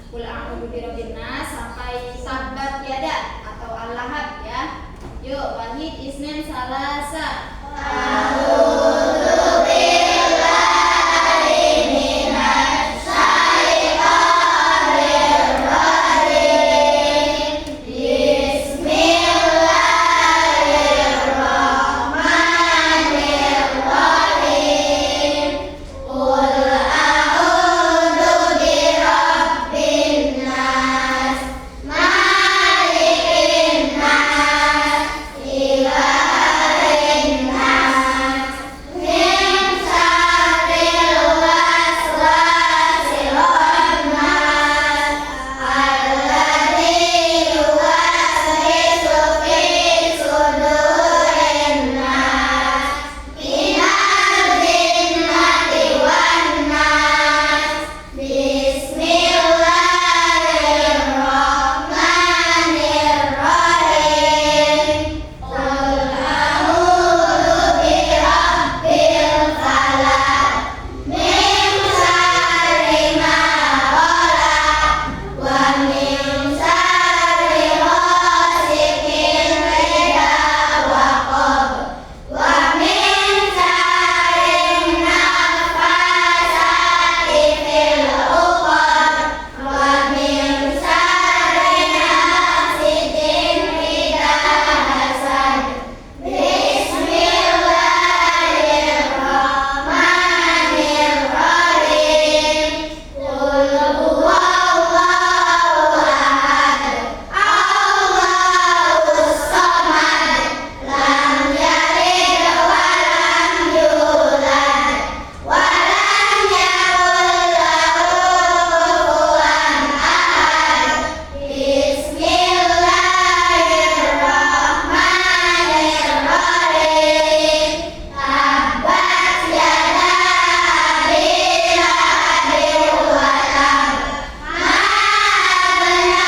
Qul a'udzu birabbin nas sampai tabbat yada atau al-lahab ya. Yuk, wahid isnin salasa. A'udzu billahi minasy syaithanir rajim. Bismillahirrahmanirrahim. Qul a'udzu birabbin nas, malikin nas, ilahin nas, min syarril waswasil khannas, alladzi yuwaswisu fi sudurin nas, minal jinnati wan nas. Bismillahirrahmanirrahim. Qul a'udzu birabbil falaq, min syarri ma khalaq, wa min syarri ghasiqin idza waqab, wa min syarri naffasati fil 'uqad, wa min syarri hasidin idza hasad. Bismillahirrahmanirrahim. Qul huwallahu ahad, Allahus samad, lam yalid wa lam yulad, wa lam yakul lahu kufuwan ahad. Bismillahirrahmanirrahim. Tabbat yada abi lahabin wa tab, ma aghna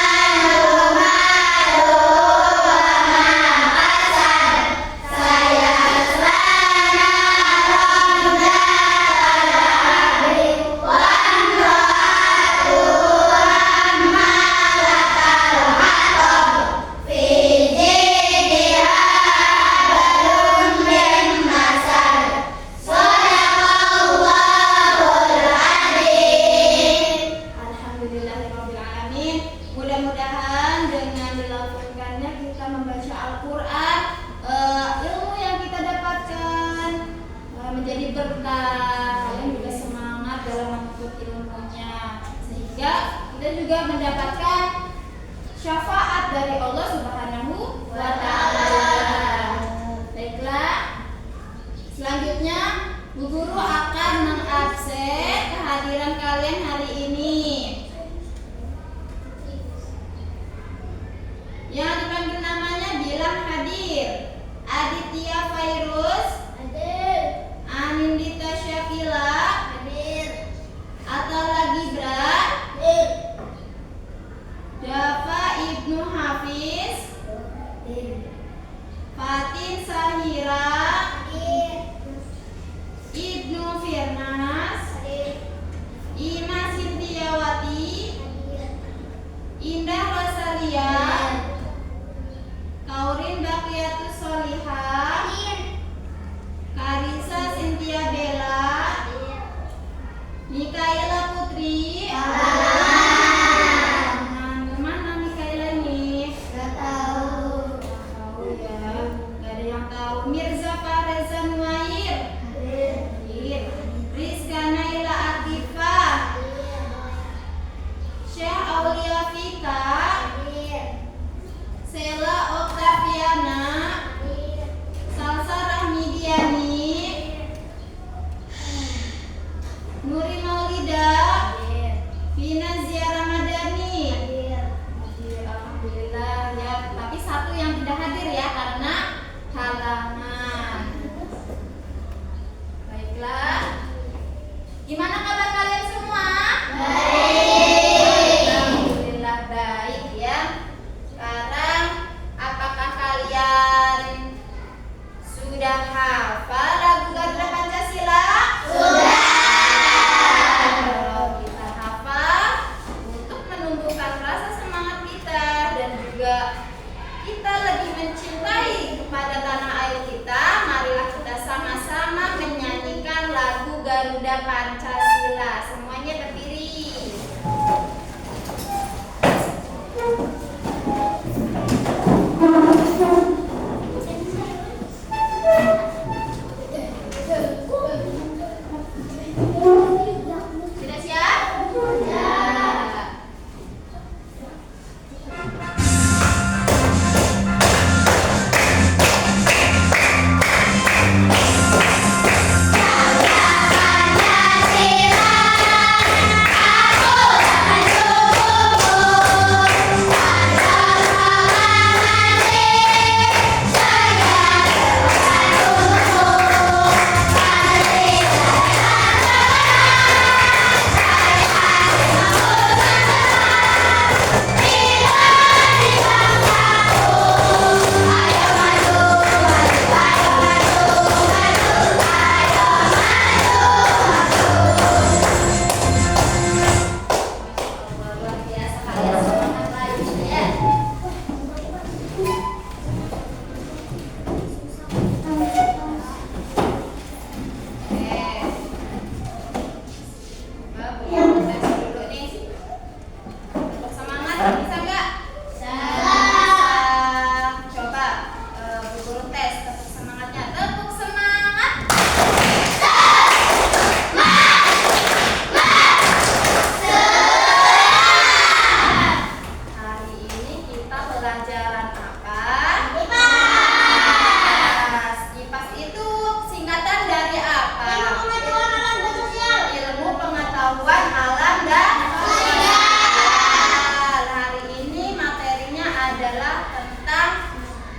anhu maluhu wa ma kasab, sayasla naran dzata lahab, wa imra'atuhu hammalatal hatab, fi jidiha hablum min masad. Shadaqallahul adzim. Alhamdulillahirabbil alamin. Mudah-mudahan dengan dilakukannya kita membaca Al-Qur'an, ilmu yang kita dapatkan menjadi berkah, kalian juga semangat dalam menuntut ilmunya, sehingga kita juga mendapatkan syafaat dari Allah Subhanahu wa taala. Baiklah, selanjutnya Bu Guru akan mengabsen kehadiran kalian hari ini. Yang dipanggil namanya bilang hadir. Aditya Fairuz hadir, Anindita Syakila hadir, Atala Gibran hadir, Dafa Ibnu Hafiz hadir, Fatin Sahira hadir, Ibnu Firnas hadir, Ima Sintia Pancasila. Semuanya berdiri. Sudah siap? Ya.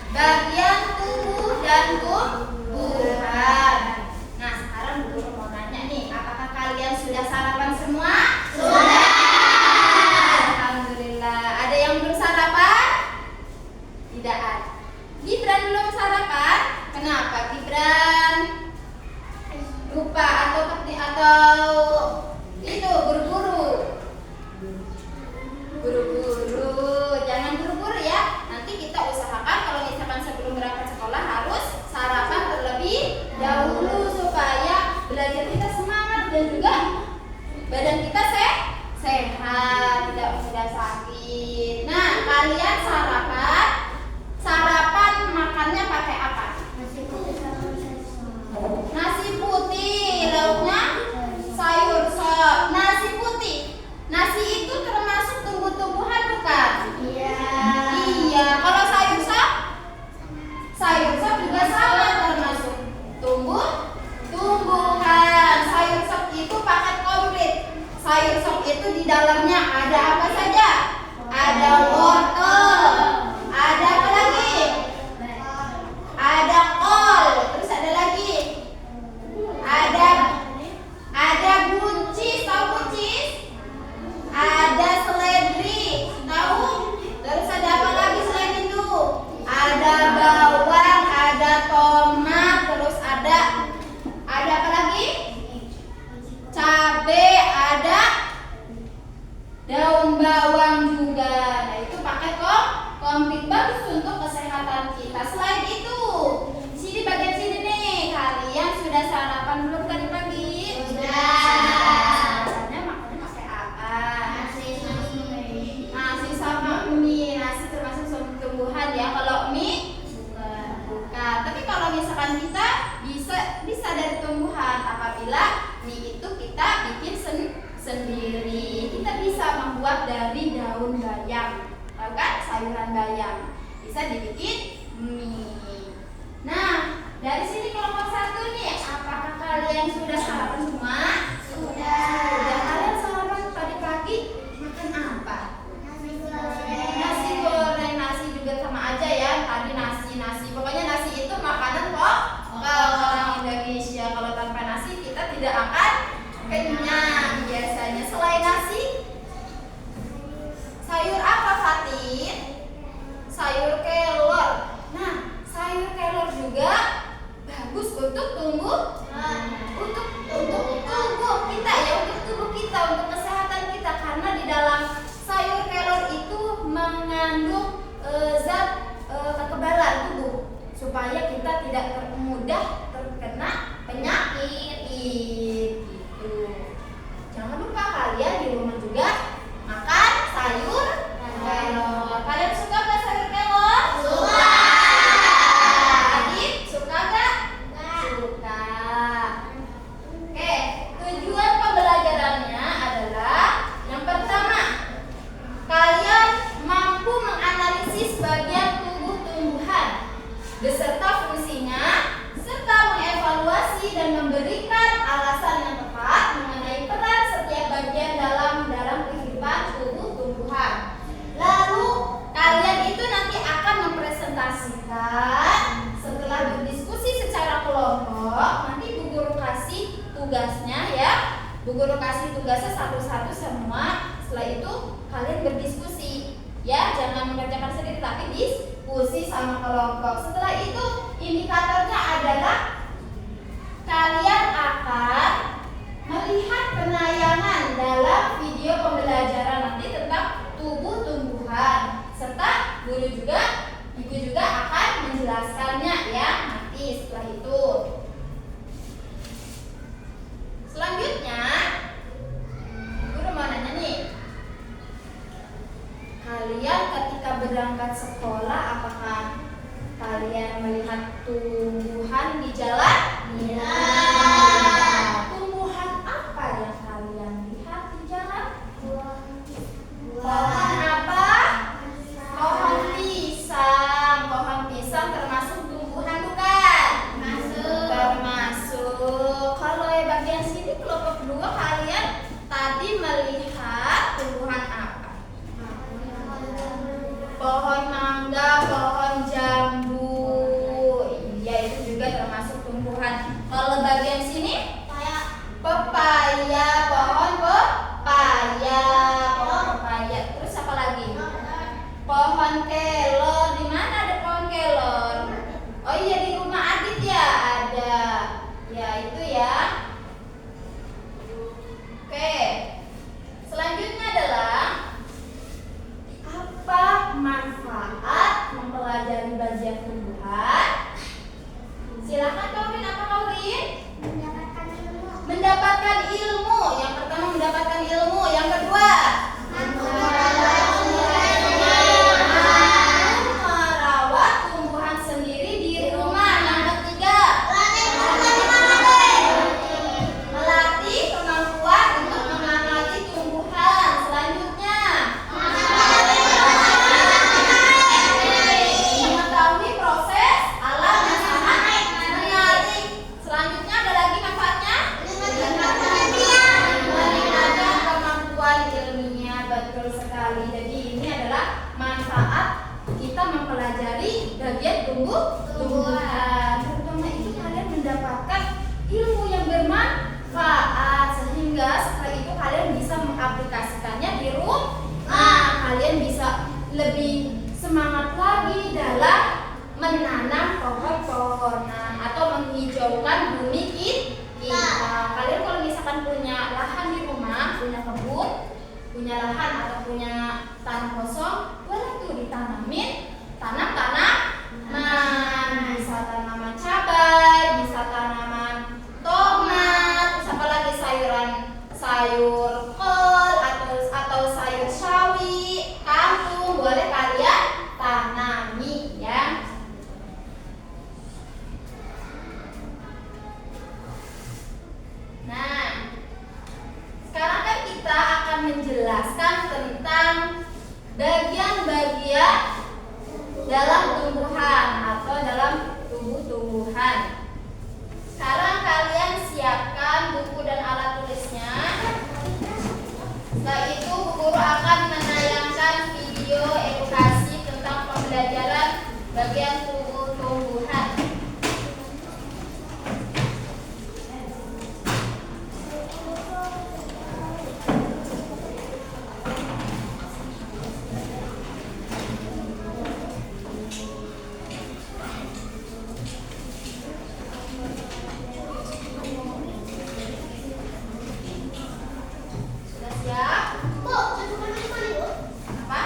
Bagian tubuh dan tumbuhan. Nah, sekarang guru mau nanya nih, apakah kalian sudah sarapan semua? Sudah. Alhamdulillah. Ada yang belum sarapan? Tidak ada. Gibran belum sarapan? Kenapa Gibran? Lupa atau itu buru-buru? Buru-buru, jangan buru-buru ya. Nanti kita usahakan kalau misalkan sebelum berangkat sekolah harus sarapan terlebih dahulu supaya belajar kita semangat dan juga badan kita sehat, tidak mudah sakit. Nah, kalian sarapan makannya pakai apa? Nasi putih, lauknya sayur sop. Nasi putih. Nasi itu termasuk tumbuh-tumbuhan bukan? Iya. Kalau sayur sop juga sama termasuk tumbuhan. Sayur sop itu paket komplit. Sayur sop itu di dalamnya ada apa saja? Ada wortel. Ada apa lagi? Ada kol. Terus ada lagi? Ada buncis, tahu buncis? Ada seledri, tahu? Terus ada apa lagi selain itu? Ada bawang, ada tomat, terus ada apa lagi? Cabe, ada daun bawang juga. Nah, itu pakai komplit, bagus untuk kesehatan kita. Selain itu, di sini bagian sini nih, kalian sudah sarapan belum tadi pagi? Sarapannya makannya pakai apa? Nasi sama mie. Nasi termasuk tumbuhan ya. Kalau mie bukan. Tapi kalau misalkan kita bisa dari tumbuhan, apabila mie itu kita bikin sendiri. Kita bisa membuat dari daun bayam. Tahu kan? Sayuran bayam. Bisa dibikin mie. Nah, dari sini kelompok 1 nih, apakah kalian sudah sarapan semua? Sudah. Kalian sarapan tadi pagi makan apa? Nasi goreng. Nasi juga sama aja ya. Tadi nasi. Pokoknya nasi itu makanan kok orang Indonesia. Kalau tanpa nasi kita tidak akan kenyang. Biasanya selain nasi, sayur apa Fatin? Sayur kelor. Nah, sayur kelor juga bagus untuk tubuh kita ya, untuk tubuh kalian berdiskusi. Ya, jangan mengerjakan sendiri tapi diskusi sama kelompok. Setelah itu indikatornya adalah kalian akan melihat penayangan dalam video pembelajaran nanti tentang tubuh tumbuhan, serta ibu juga akan menjelaskannya ya nanti setelah itu. Selanjutnya guru mau nanya nih, kalian ketika berangkat sekolah apakah kalian melihat tumbuhan di jalan? Iya. Tumbuhan apa yang kalian lihat di jalan? Pohon apa? Pohon pisang. Pohon pisang termasuk tumbuhan bukan? Termasuk. Kalau bagian sini kelompok 2 kalian tadi melihat tumbuhan apa? Pohon mangga, pohon jambu. Iya, itu juga termasuk tumbuhan. Kalau bagian sini? Pepaya, pohon pepaya. Pohon pepaya. Terus apa lagi? Pohon kelor. Di mana ada pohon kelor? Oh iya, di rumah Adit ya ada. Ya, itu ya. Oke. Selanjutnya adalah apa manfaat mempelajari bagian tumbuhan? Silakan Kaurin, apa Kaurin? Mendapatkan ilmu. Yang pertama mendapatkan ilmu, yang kedua merawat tumbuhan sendiri di rumah, yang ketiga melatih kemampuan untuk mengamati tumbuhan. Selanjutnya mengetahui proses alam yang sangat menarik. Selanjutnya ada lagi manfaatnya? Meningkatkan kemampuan ilmiah. Betul sekali. Jadi ini adalah manfaat kita mempelajari bagian tumbuhan. Terutama itu kalian mendapatkan ilmu yang bermanfaat sehingga setelah itu kalian bisa mengaplikasikannya di rumah. Kalian bisa lebih semangat lagi dalam menanam pohon-pohonan atau menghijaukan bumi kita. Kalian kalau misalkan punya lahan di rumah, punya kebun, punya lahan atau punya tanah kosong, boleh tuh ditanamin tanaman. Bisa tanaman cabai, bisa tanaman tomat, terus apa lagi sayur kol atau sayur sawi, kangkung, boleh kalian tanami ya. Nah, sekarang kan kita akan menjelaskan tentang bagian-bagian dalam tumbuhan atau dalam tubuh tumbuhan. Sekarang kalian siapkan buku dan alat tulisnya. Setelah itu Bu Guru akan menayangkan video edukasi tentang pembelajaran bagian tubuh tumbuhan. Sudah siap? Apa?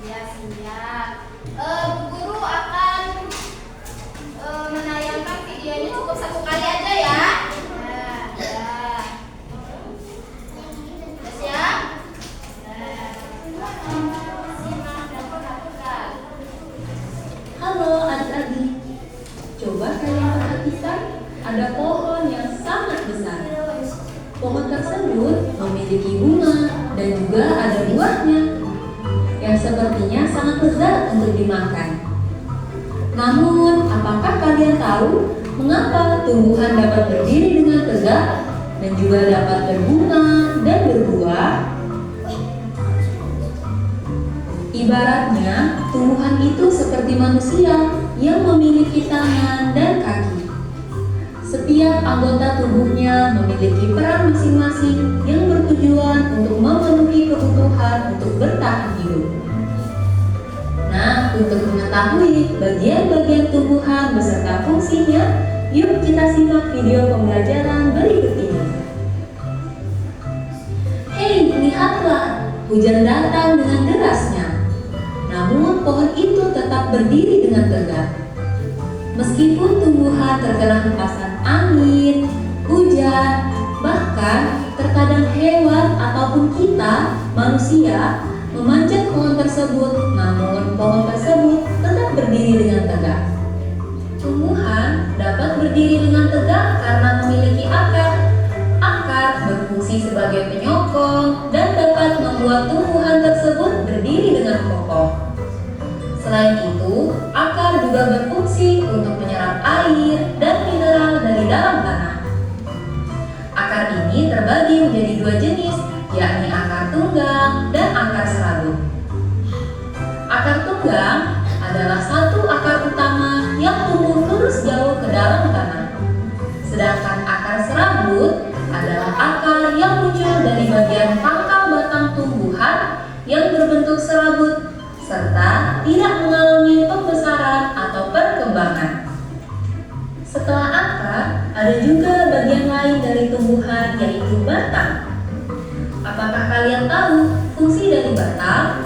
Ya, siap. Bu Guru akan menayangkan videonya cukup 1 kali aja ya. Nah, ya. Sudah siap? Simak dan perhatikan. Halo adik-adik, coba kalian perhatikan ada pohon yang sangat besar. Pohon tersebut memiliki bunga dan juga ada buahnya yang sepertinya sangat lezat untuk dimakan. Namun, apakah kalian tahu mengapa tumbuhan dapat berdiri dengan tegak dan juga dapat berbunga dan berbuah? Ibaratnya, tumbuhan itu seperti manusia yang memiliki tangan dan kaki. Setiap Setiap anggota tubuhnya memiliki peran masing-masing yang bertujuan untuk memenuhi kebutuhan untuk bertahan hidup. Nah, untuk mengetahui bagian-bagian tumbuhan beserta fungsinya, yuk kita simak video pembelajaran berikut ini. Hei, lihatlah, hujan datang dengan derasnya. Namun pohon itu tetap berdiri dengan tegak. Meskipun tumbuhan terkena hempasan angin, hujan, bahkan terkadang hewan ataupun kita, manusia, memanjat pohon tersebut, namun pohon tersebut tetap berdiri dengan tegak. Tumbuhan dapat berdiri dengan tegak karena memiliki akar. Akar berfungsi sebagai penyokong dan dapat membuat tumbuhan tersebut berdiri dengan kokoh. Selain itu, akar juga berfungsi untuk menyerap air dan mineral dari dalam tanah. Akar ini terbagi menjadi dua jenis, yakni akar tunggang dan akar serabut. Akar tunggang adalah satu akar utama yang tumbuh lurus jauh ke dalam tanah. Sedangkan akar serabut adalah akar yang muncul dari bagian pangkal batang tumbuhan yang berbentuk serabut serta tidak mengalami pembesaran atau perkembangan. Setelah akar, ada juga bagian lain dari tumbuhan, yaitu batang. Apakah kalian tahu fungsi dari batang?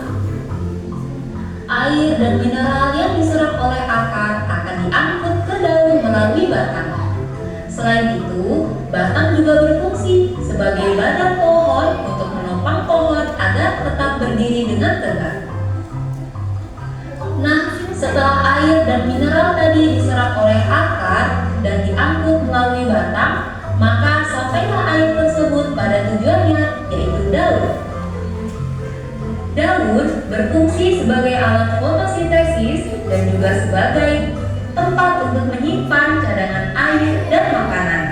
Air dan mineral yang diserap oleh akar akan diangkut ke daun melalui batang. Selain itu, batang juga berfungsi sebagai badan pohon untuk menopang pohon agar tetap berdiri dengan tegak. Nah, setelah air dan mineral tadi diserap oleh akar dan diangkut melalui batang, maka sampailah air tersebut pada tujuannya, yaitu daun. Daun berfungsi sebagai alat fotosintesis dan juga sebagai tempat untuk menyimpan cadangan air dan makanan.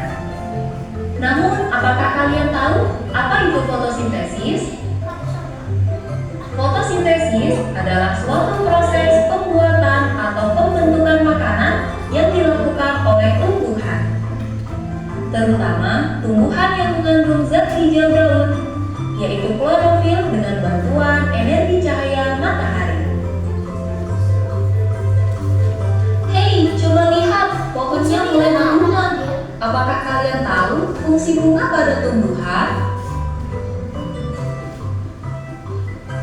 Namun, apakah kalian tahu apa itu fotosintesis? Fotosintesis adalah suatu proses pembuatan atau pembentukan makanan yang dilakukan oleh tumbuhan, terutama tumbuhan yang mengandung zat hijau daun, yaitu klorofil dengan bantuan energi cahaya matahari. Hei, coba lihat, pohonnya mulai berbunga. Apakah kalian tahu fungsi bunga pada tumbuhan?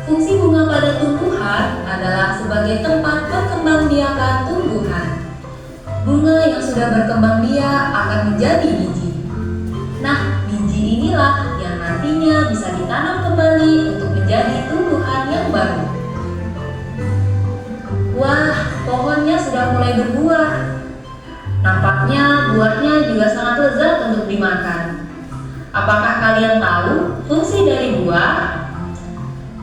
Fungsi bunga pada tumbuhan adalah sebagai tempat perkembangbiakan tumbuhan. Bunga yang sudah berkembang biak akan menjadi biji. Nah, biji inilah yang nantinya bisa ditanam kembali untuk menjadi tumbuhan yang baru. Wah, pohonnya sudah mulai berbuah. Nampaknya buahnya juga sangat lezat untuk dimakan. Apakah kalian tahu fungsi dari buah?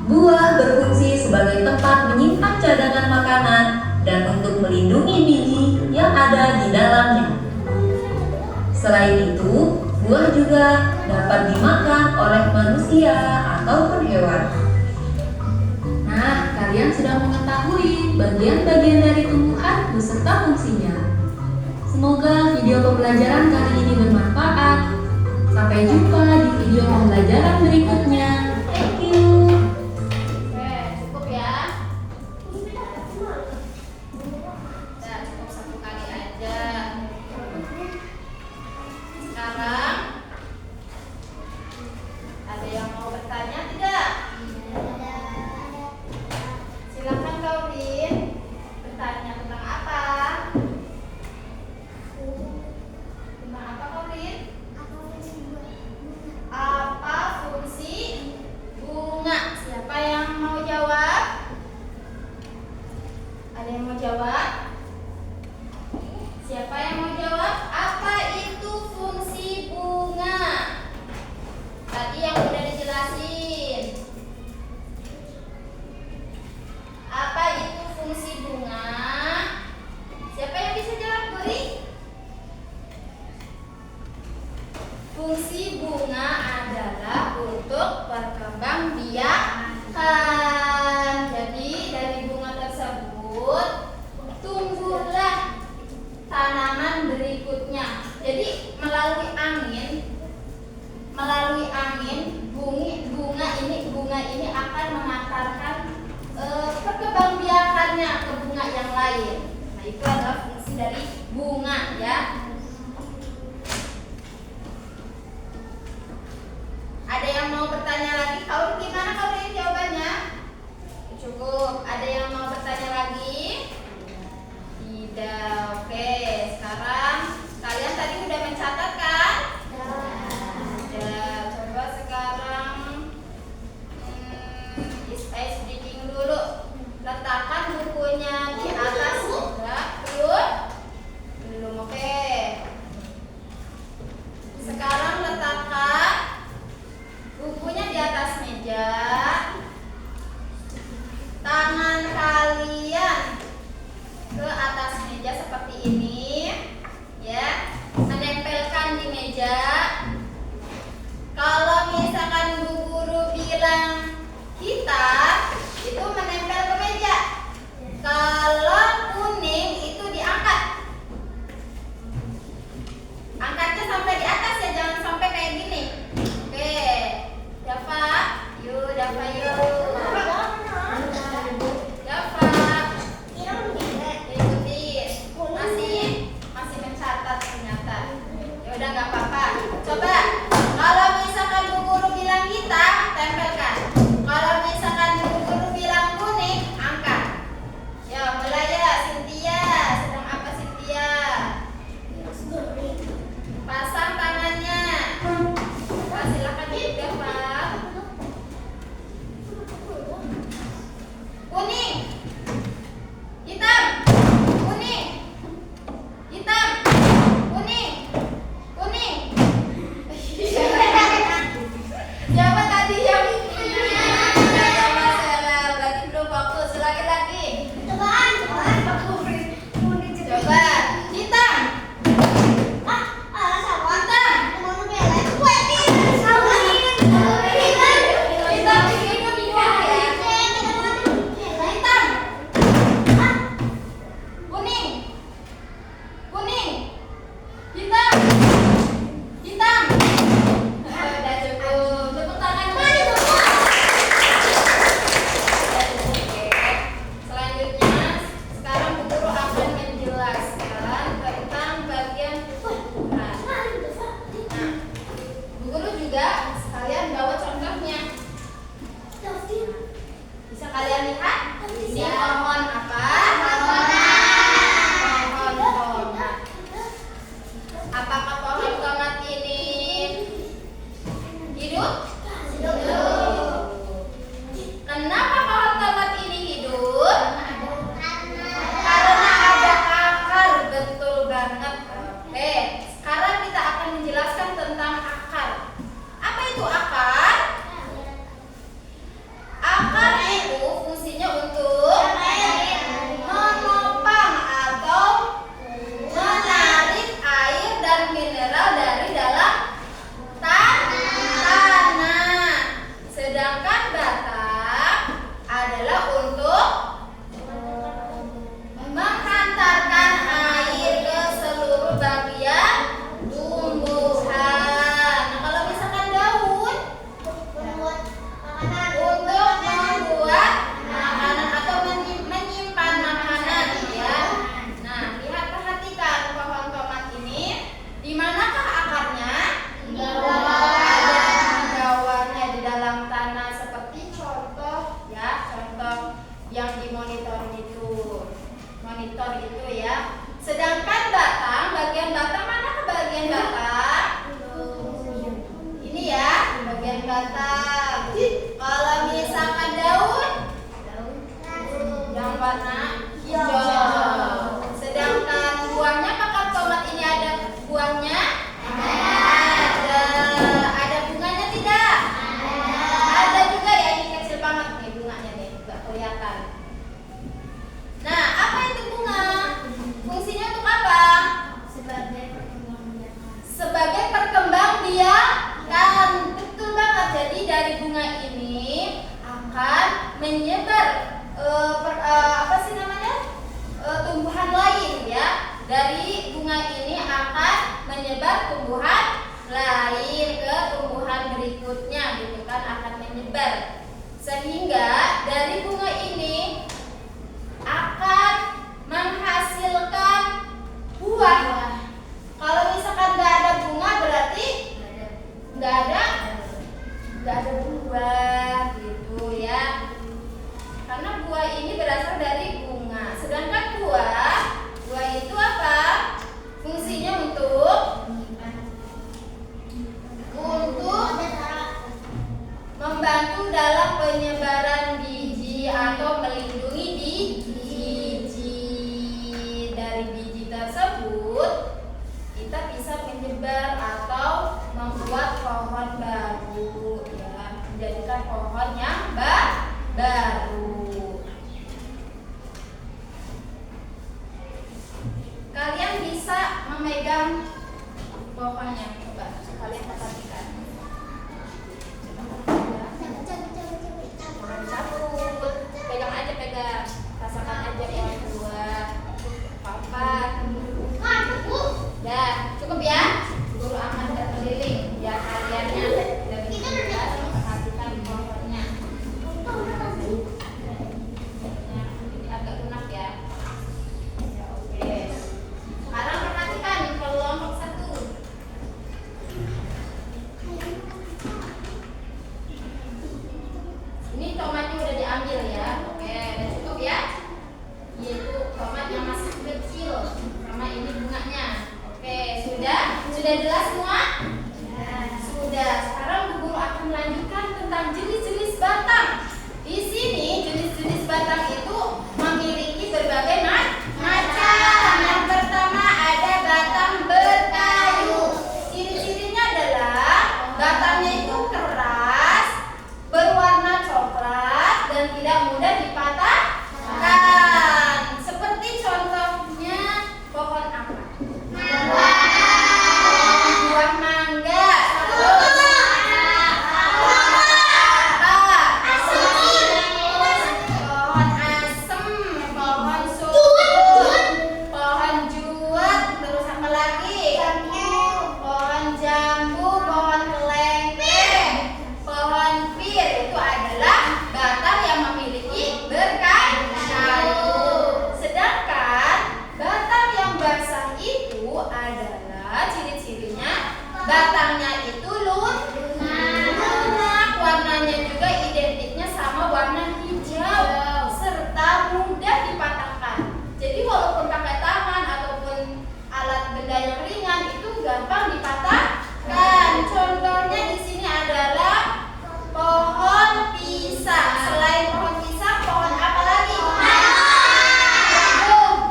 Buah berfungsi sebagai tempat menyimpan cadangan makanan dan untuk melindungi biji yang ada di dalamnya. Selain itu, buah juga dapat dimakan oleh manusia ataupun hewan. Nah, kalian sudah mengetahui bagian-bagian dari tumbuhan beserta fungsinya. Semoga video pembelajaran kali ini bermanfaat. Sampai jumpa di video pembelajaran berikutnya. Thank you. Cukup ya. Udah cukup satu kali aja. Sekarang ada yang mau bertanya tidak? Silakan Kaurin. Bertanya tentang apa? Tentang apa Kaurin? Apa fungsi bunga? Siapa yang mau jawab? Ada yang mau jawab? Siapa yang mau jawab? Apa itu fungsi bunga? Tadi yang udah dijelasin. Apa itu fungsi bunga? Siapa yang bisa jawab, Gori? Fungsi bunga adalah untuk perkembangbiakan. Jadi dari bunga tersebut tumbuhlah tanaman berikutnya. Jadi yang mengantarkan perkembangbiakannya ke bunga yang lain. Nah, itu adalah fungsi dari bunga ya. Ada yang mau bertanya lagi? Kau gimana kalau ini jawabannya? Cukup. Ada yang mau bertanya lagi? Tidak. Oke, sekarang kalian tadi udah mencatat kan? Sudah. Coba sekarang ice breaking dulu. Letakkan bukunya di atas meja. Belum. Oke. Sekarang letakkan bukunya di atas meja. Tangan kalian ke atas meja seperti ini, ya, menempelkan di meja. Kalau misalkan Bu Guru bilang hitam, itu menempel ke meja. Kalau kuning itu diangkat. Angkatnya sampai di atas ya, jangan sampai kayak gini. Oke, Dava, yuk Dava yuk. Udah nggak apa-apa. Coba kalau misalkan Bu Guru bilang hitam, tempelkan. Kalau misalkan Bu Guru bilang kuning, angkat. Ya, mulai ya, Cynthia. Sedang apa Cynthia? Pasang tangannya. Pak, silakan juga Pak. Kuning, hitam, kuning, hitam, kuning. Kuning. Siapa tadi yang berarti belum fokus. Lagi-lagi. Coba hitam. Bisa kalian lihat? Ini pohon apa? Pohon tomat. Apakah pohon tomat ini hidup? Hidup. Kenapa pohon tomat ini hidup? Karena ada akar. Betul banget. Oke, sekarang kita akan menjelaskan tentang akar. Apa itu akar? Akar itu fungsinya untuk menopang atau menarik air dan mineral dari dalam tanah. Sedangkan batang adalah untuk menghantarkan air ke seluruh bagian tumbuhan. Nah, kalau misalkan daun untuk membuat makanan atau menyimpan makanan ya. Nah, lihat, perhatikan pohon tomat ini. Di manakah akarnya? Di bawahnya, di dalam tanah, seperti contoh ya, contoh yang di monitor itu ya. Sedangkan batang, bagian batang, mana ke bagian batang? Ini ya, bagian batang. Kalau misalkan daun yang warna hijau. Sedangkan buahnya, apakah tomat ini ada buahnya? Ada bunganya tidak? Ada juga ya, ini kecil banget nih bunganya nih, nggak kelihatan. Nah, apa itu bunga? Fungsinya untuk apa? Sebagai perkembangbiakan. Betul banget. Jadi dari bunga ini akan menyebar apa sih namanya? Karena buah ini berasal dari bunga. Sedangkan buah itu apa? Fungsinya untuk membantu dalam penyebaran biji atau melindungi biji. Dari biji tersebut kita bisa menyebar atau membuat pohon baru, ya, menjadikan pohon yang baru. Kalian bisa memegang pohonnya, coba kalian perhatikan. Jangan cabut, pegang aja, rasakan aja pohon buah. Apa? Udah, cukup ya. Guru akan berkeliling biar kaliannya lebih jelas memperhatikan pohonnya. Ini agak lunak ya. Oke. Sekarang perhatikan kelompok 1. Ini tomatnya udah diambil ya. Oke, udah cukup ya. Yaitu tomat yang masih kecil, sama ini bunganya. Oke, sudah jelas semua? Sudah. Sekarang Bu Guru akan melanjutkan tentang jenis-jenis batang. Di sini jenis-jenis batang itu memiliki berbagai macam. Yang pertama ada batang berkayu. Ciri-cirinya adalah batangnya itu keras, berwarna coklat dan tidak mudah dipatahkan. Seperti contohnya pohon apa? Buah mangga. Pohon asem, pohon sukur, pohon juwet, terus apa lagi? Pohon jambu, pohon kelengkeng, pohon pir. Itu adalah batang yang memiliki berkayu. Sedangkan batang yang basah itu adalah ciri-cirinya batangnya itu lunak, warnanya juga identiknya sama warna hijau serta mudah dipatahkan. Jadi walaupun pakai tangan ataupun alat benda yang ringan itu gampang dipatahkan. Contohnya di sini adalah pohon pisang. Selain pohon pisang, pohon apa lagi?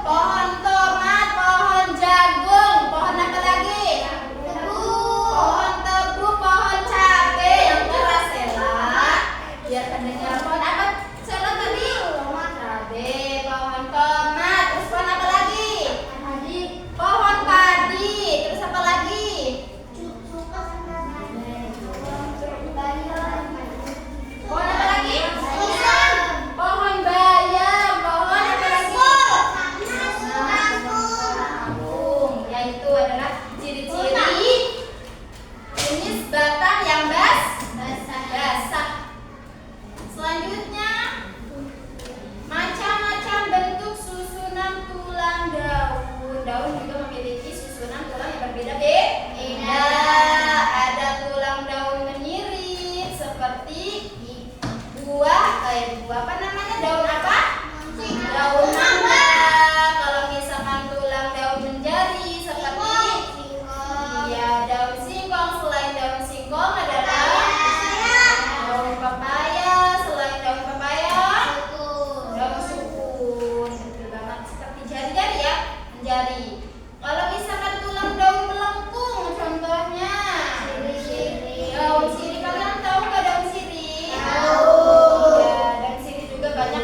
Pohon tomat, pohon jagung, pohon apa lagi? Pohon tebu, pohon cabe yang keras elak. Biar terdengar pohon apa? Salah tadi? Cabe, pohon tomat, terus pohon apa lagi? Pohon padi, terus apa lagi? Pohon apa lagi? Pohon bayam, pohon apa lagi? Sanggung. Yaitu adalah ciri-ciri jenis batang yang basah. Selanjutnya, macam-macam bentuk susunan tulang daun. Daun juga memiliki susunan tulang yang berbeda-beda. Ada tulang daun menyirit seperti buah apa namanya? Daun apa? Daun mangga. Kalau misalkan tulang daun menjadi seperti daun singkong. Selain daun singkong adalah daun pepaya. Selain daun pepaya, daun sukun. Betul banget, seperti jari-jari ya, jari. Kalau misalkan tulang daun melengkung, contohnya daun sirih. Kalian tahu nggak daun sirih? Tahu. Ya, daun sirih juga banyak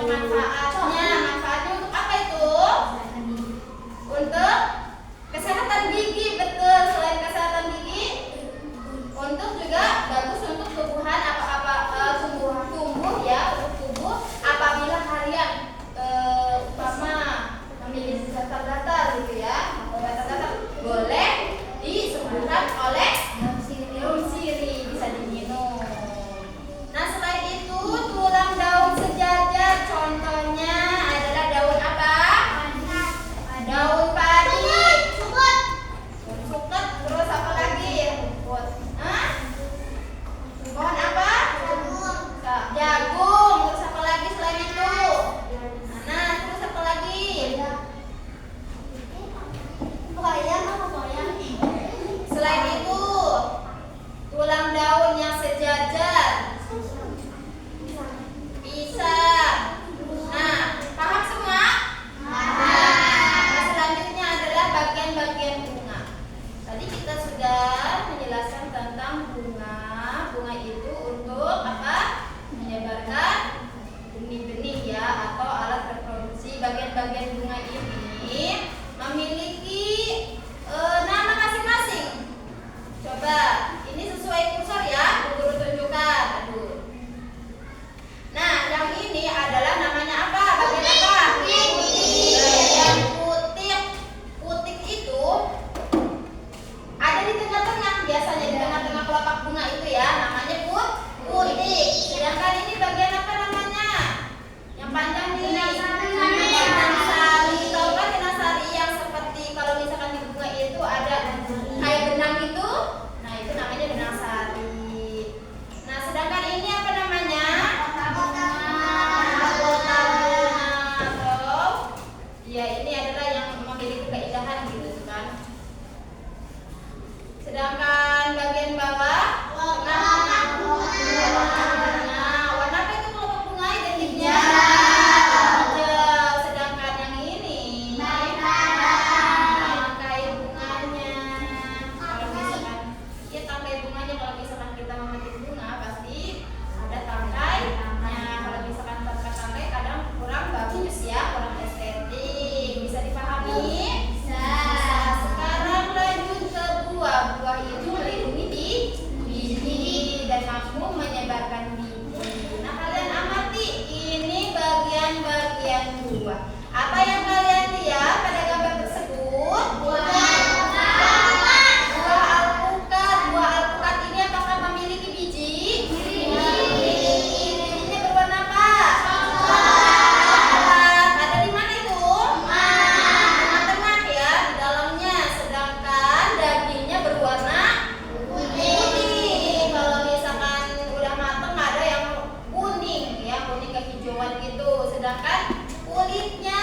buah. Apa yang kalian lihat pada gambar tersebut? Buah alpukat. Buah alpukat ini apakah memiliki biji? Memiliki. Bijinya berwarna apa? Coklat. Ada di mana itu? Tengah-tengah ya, di dalamnya. Sedangkan dagingnya berwarna putih. Kalau misalkan udah matang ada yang kuning ya, kuning kehijauan gitu. Sedangkan kulitnya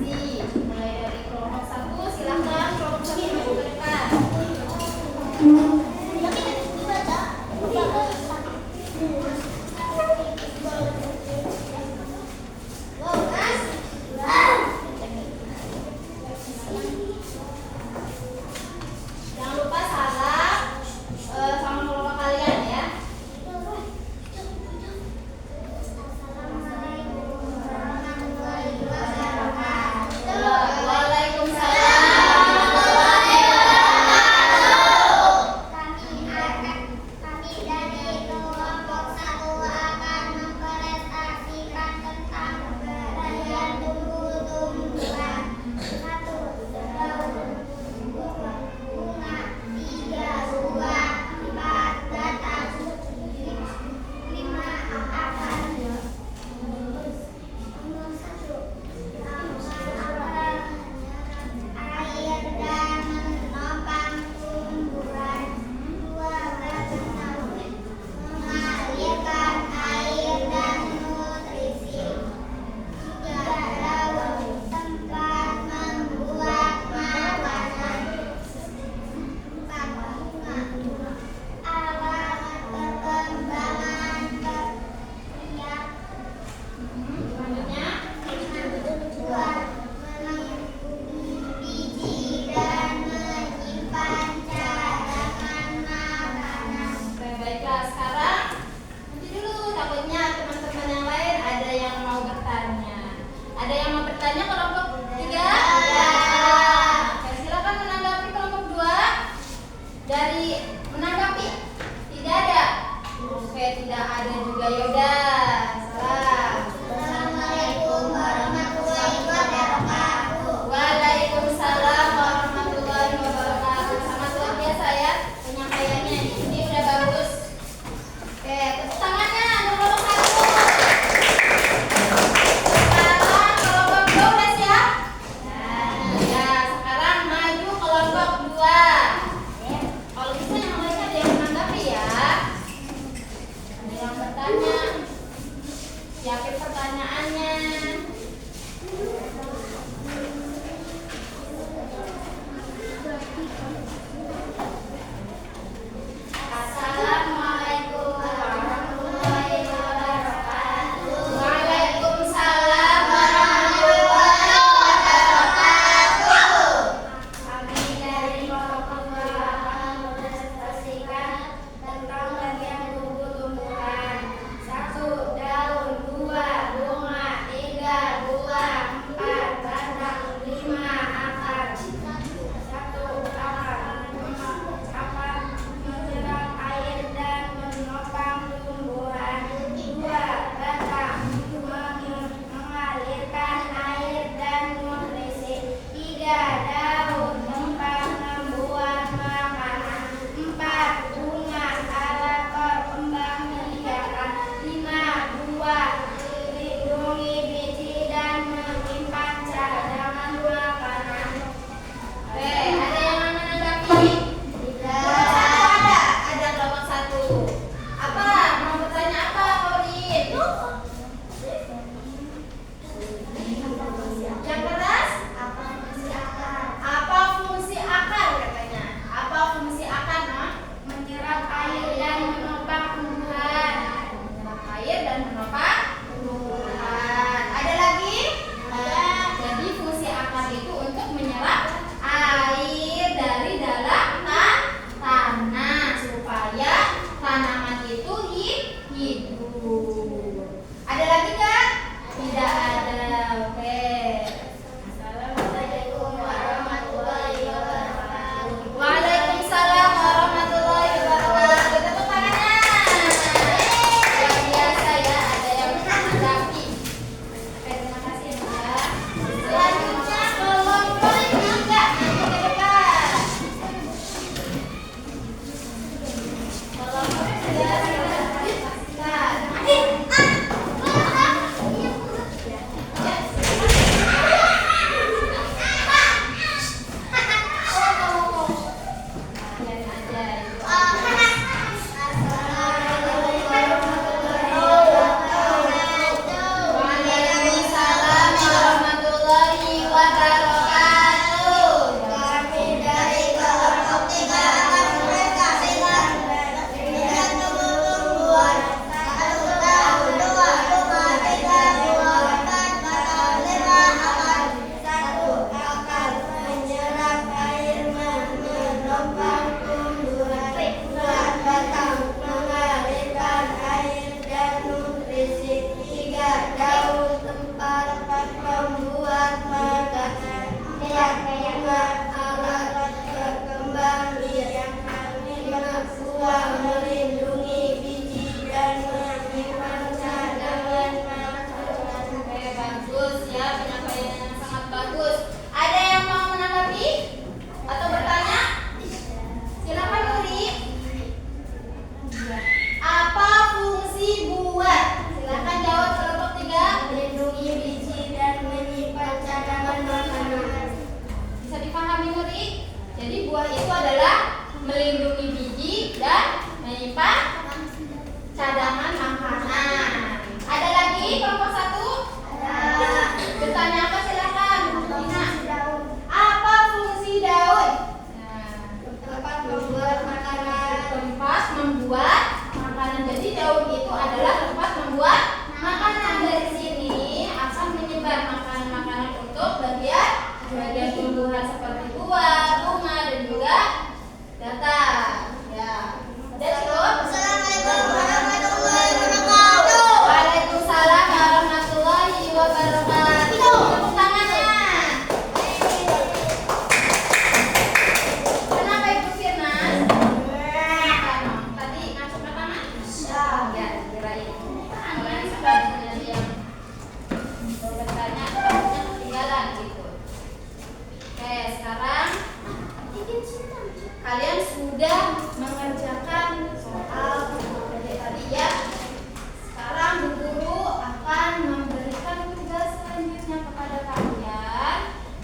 sesi. Mulai dari kelompok 1, silahkan kelompok 1 maju ke depan. Jangan lupa salam sama kelompok kalian ya. Waalaikumsalam.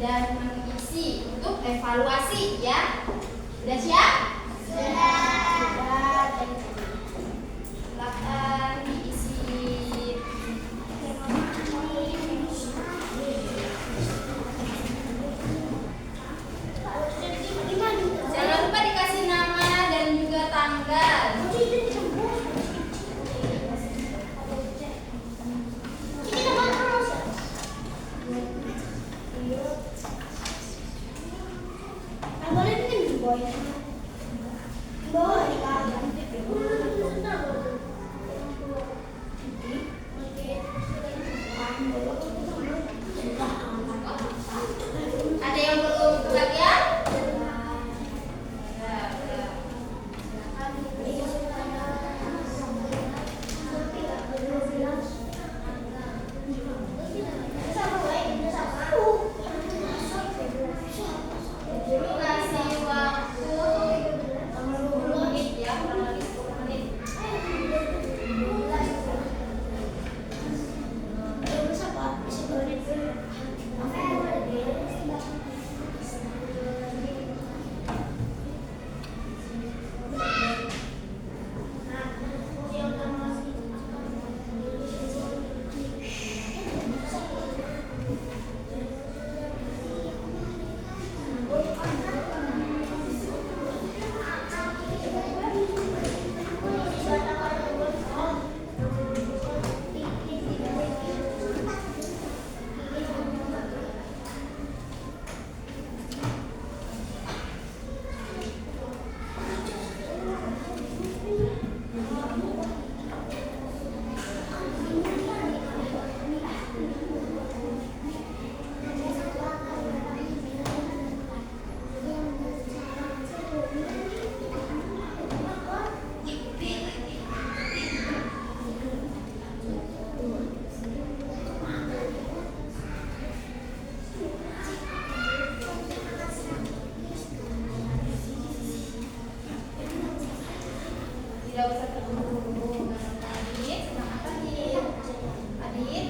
dan mengisi untuk evaluasi ya. Sudah siap? Sudah. Silakan diisi. Jangan lupa dikasih nama dan juga tanggal. Ada yang belum bagian? Dulu kasih waktu 10 menit ya, kurang lebih 10 menit. Tidak usah terburu-buru. Adit, semangat Adit. Adit,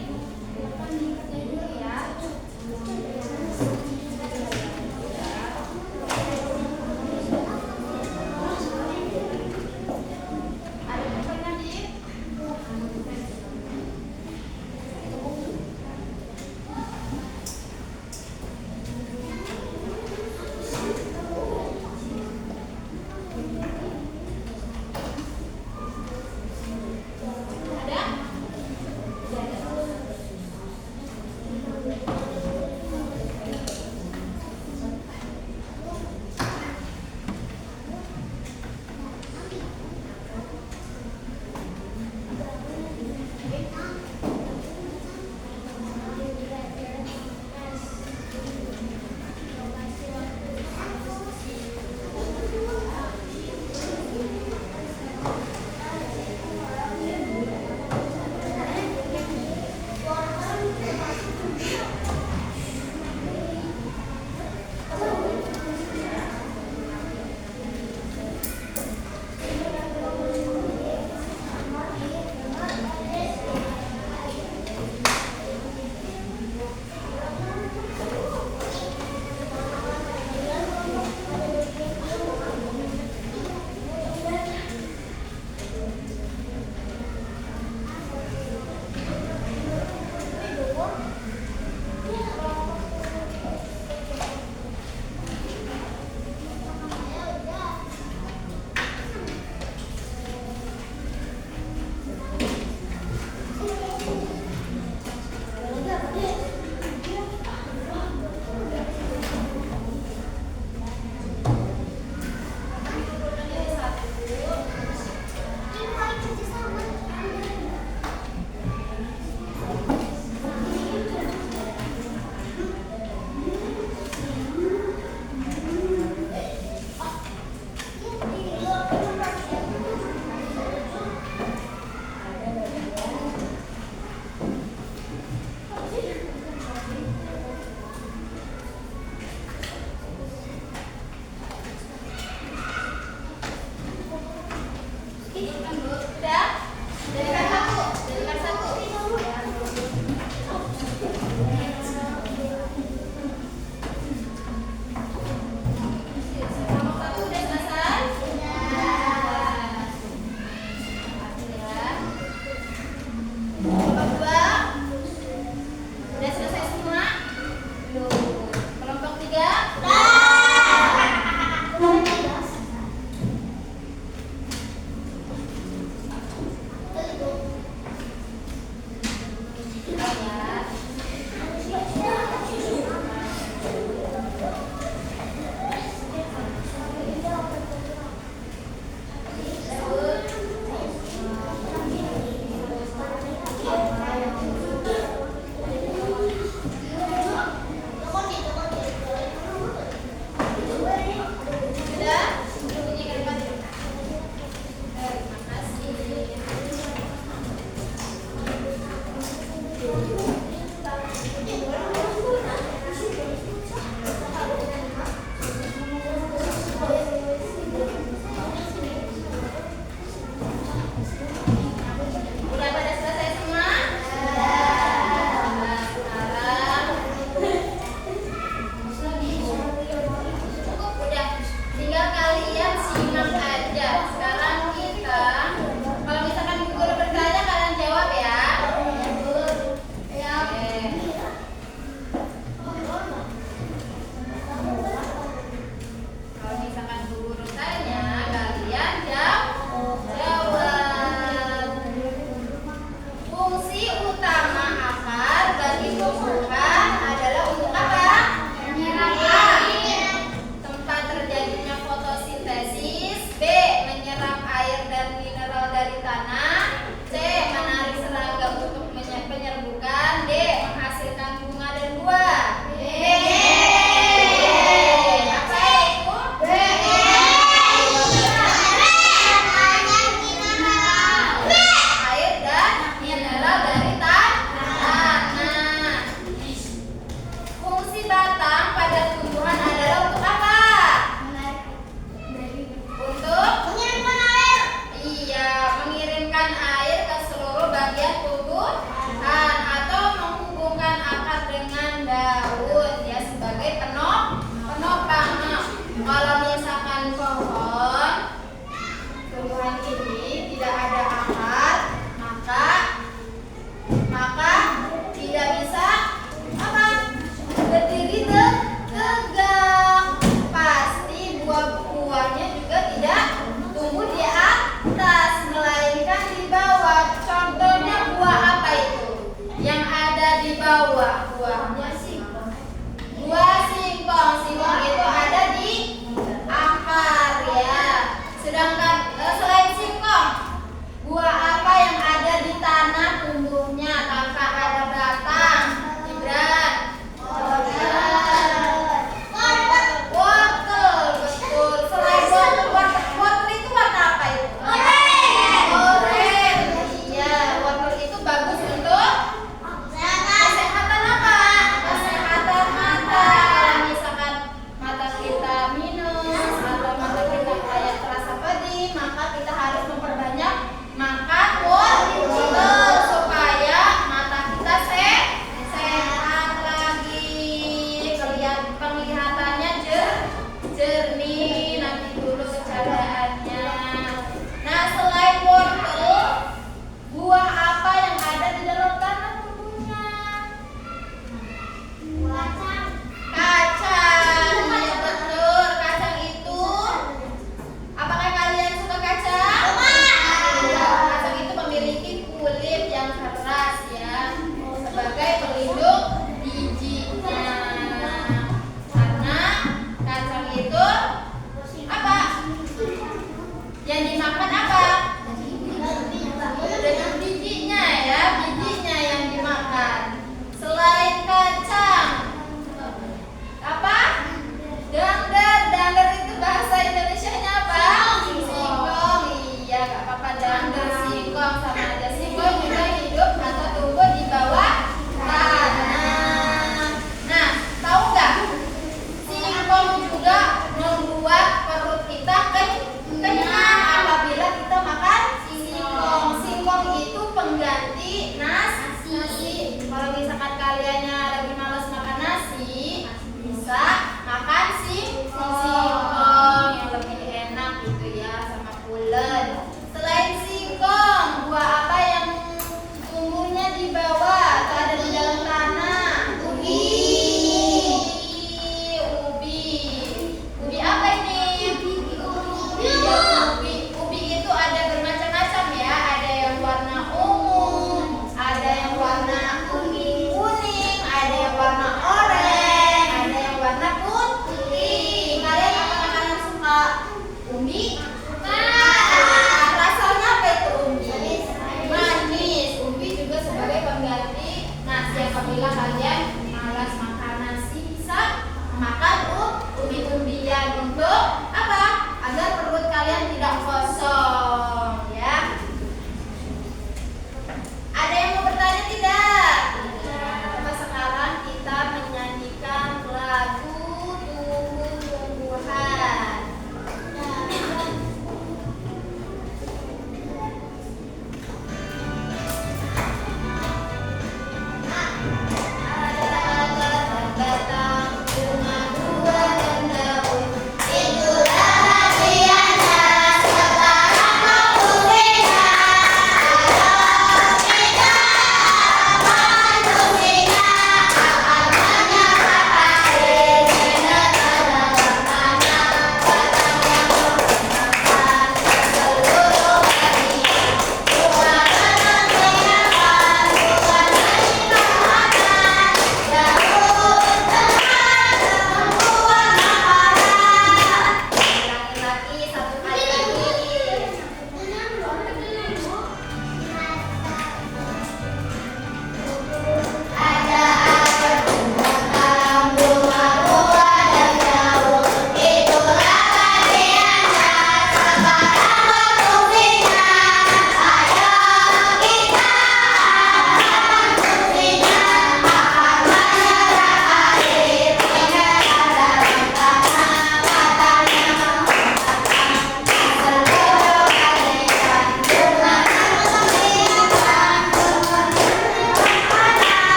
silakan dikerjain dulu ya. Ada pulpen Adit?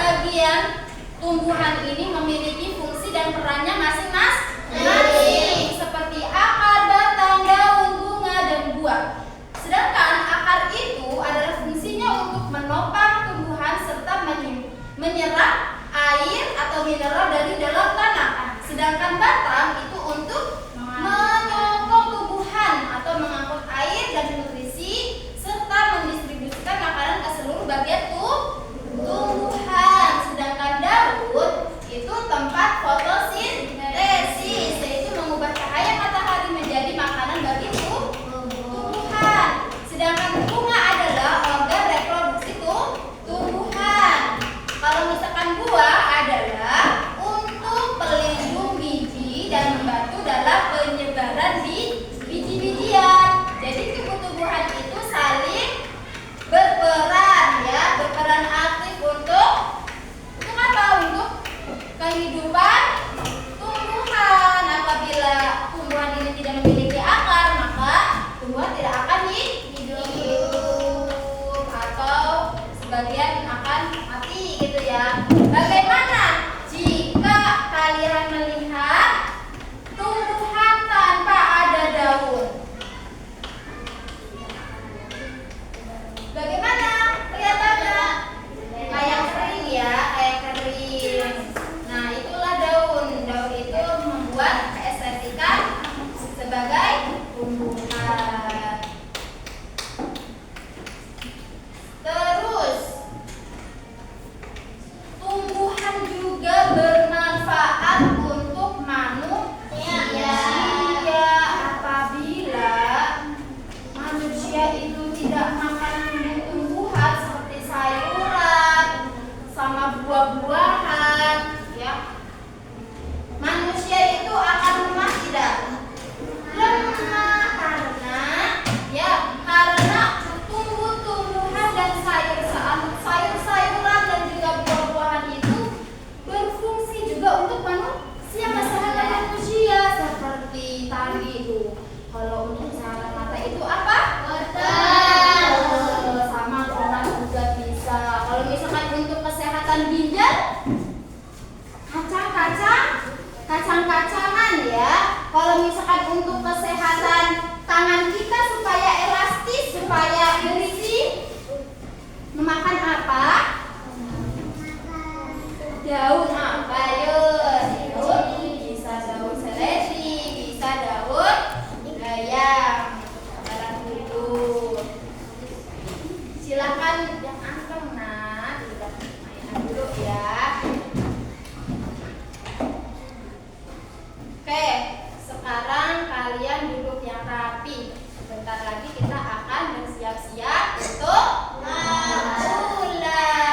bagian tumbuhan ini memiliki fungsi dan perannya masing-masing, seperti akar, batang, daun, bunga, dan buah. Sedangkan akar itu adalah fungsinya untuk menopang tumbuhan serta menyerap air atau mineral dari dalam tanah. Sedangkan batang itu untuk menyokong tumbuhan atau mengangkut air dan nutrisi serta mendistribusikan makanan ke seluruh bagian tumbuhan. Sedangkan daun itu tempat fotosintesis, yaitu mengubah cahaya matahari menjadi makanan bagi tumbuhan. Sedangkan bunga adalah organ reproduksi tumbuhan. Kalau misalkan buah adalah untuk pelindung biji dan membantu dalam penyebaran biji-bijian. Jadi tumbuh-tumbuhan itu saling berperan, ya, berperan aktif untuk apa? Untuk kehidupan tumbuhan. Apabila tumbuhan ini tidak memiliki akar, maka tumbuhan tidak akan hidup atau sebagian akan mati gitu ya. Bagaimana jika kalian melihat tumbuhan tanpa ada daun? Bagaimana kelihatannya? Kayak kering ya, kayak kering. Nah, itulah daun. Daun itu membuat keestetikan sebagai tumbuhan. Terus, tumbuhan juga bermanfaat untuk manusia. Apabila manusia itu tidak makan tumbuh-tumbuhan seperti sayuran sama buah-buahan, ya, manusia itu akan lemah tidak? Lemah karena tumbuh-tumbuhan dan sayur-sayuran dan juga buah-buahan itu berfungsi juga untuk manusia, kesehatan manusia, seperti tadi itu. Kalau untuk kesehatan mata itu apa? Sama tomat juga bisa. Kalau misalkan untuk kesehatan ginjal, kacang-kacangan ya. Kalau misalkan untuk kesehatan tangan kita supaya elastis, supaya berisi, memakan apa? Daun apa yuk? Daun bisa daun seledri, bisa daun bayam, barang itu. Silakan yang anteng nak, tidak mainan dulu ya. Oke, sekarang kalian duduk yang rapi. Sebentar lagi kita akan bersiap-siap untuk mulai.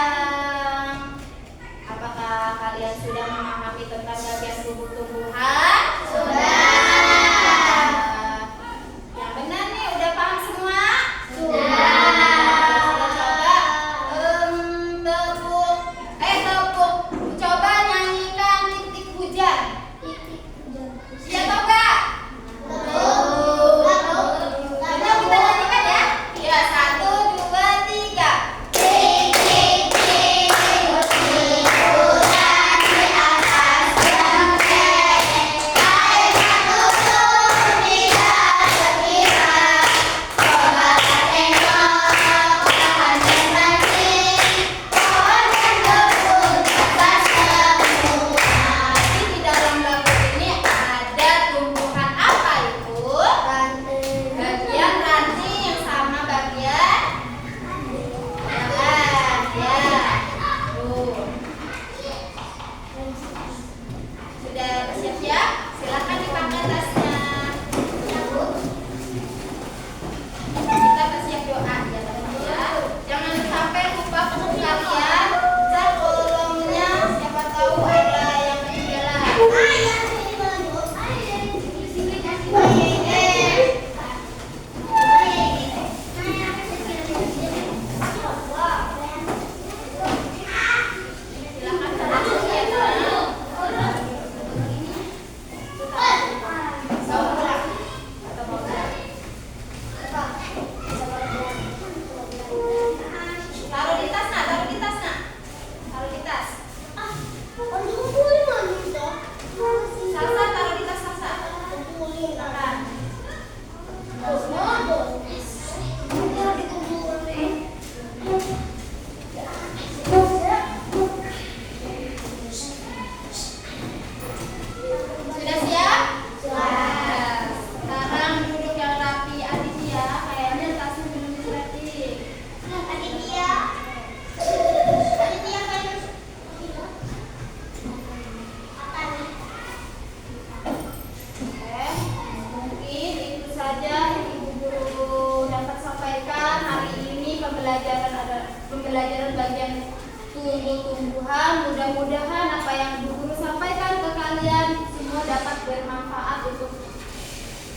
tumbuh-tumbuhan. Mudah-mudahan apa yang Ibu Guru sampaikan ke kalian semua dapat bermanfaat untuk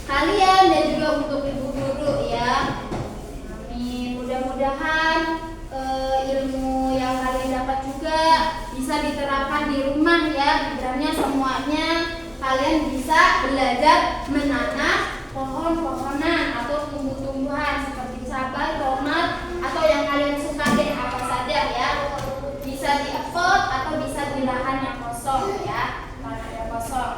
kalian dan juga untuk Ibu Guru ya. Amin. Mudah-mudahan ilmu yang kalian dapat juga bisa diterapkan di rumah ya. Sebenarnya semuanya kalian bisa belajar menanam pohon-pohonan atau tumbuh-tumbuhan seperti cabai, tomat, atau yang kalian suka deh apa saja ya. Bisa di pot atau bisa di lahan yang kosong ya, lahan yang kosong.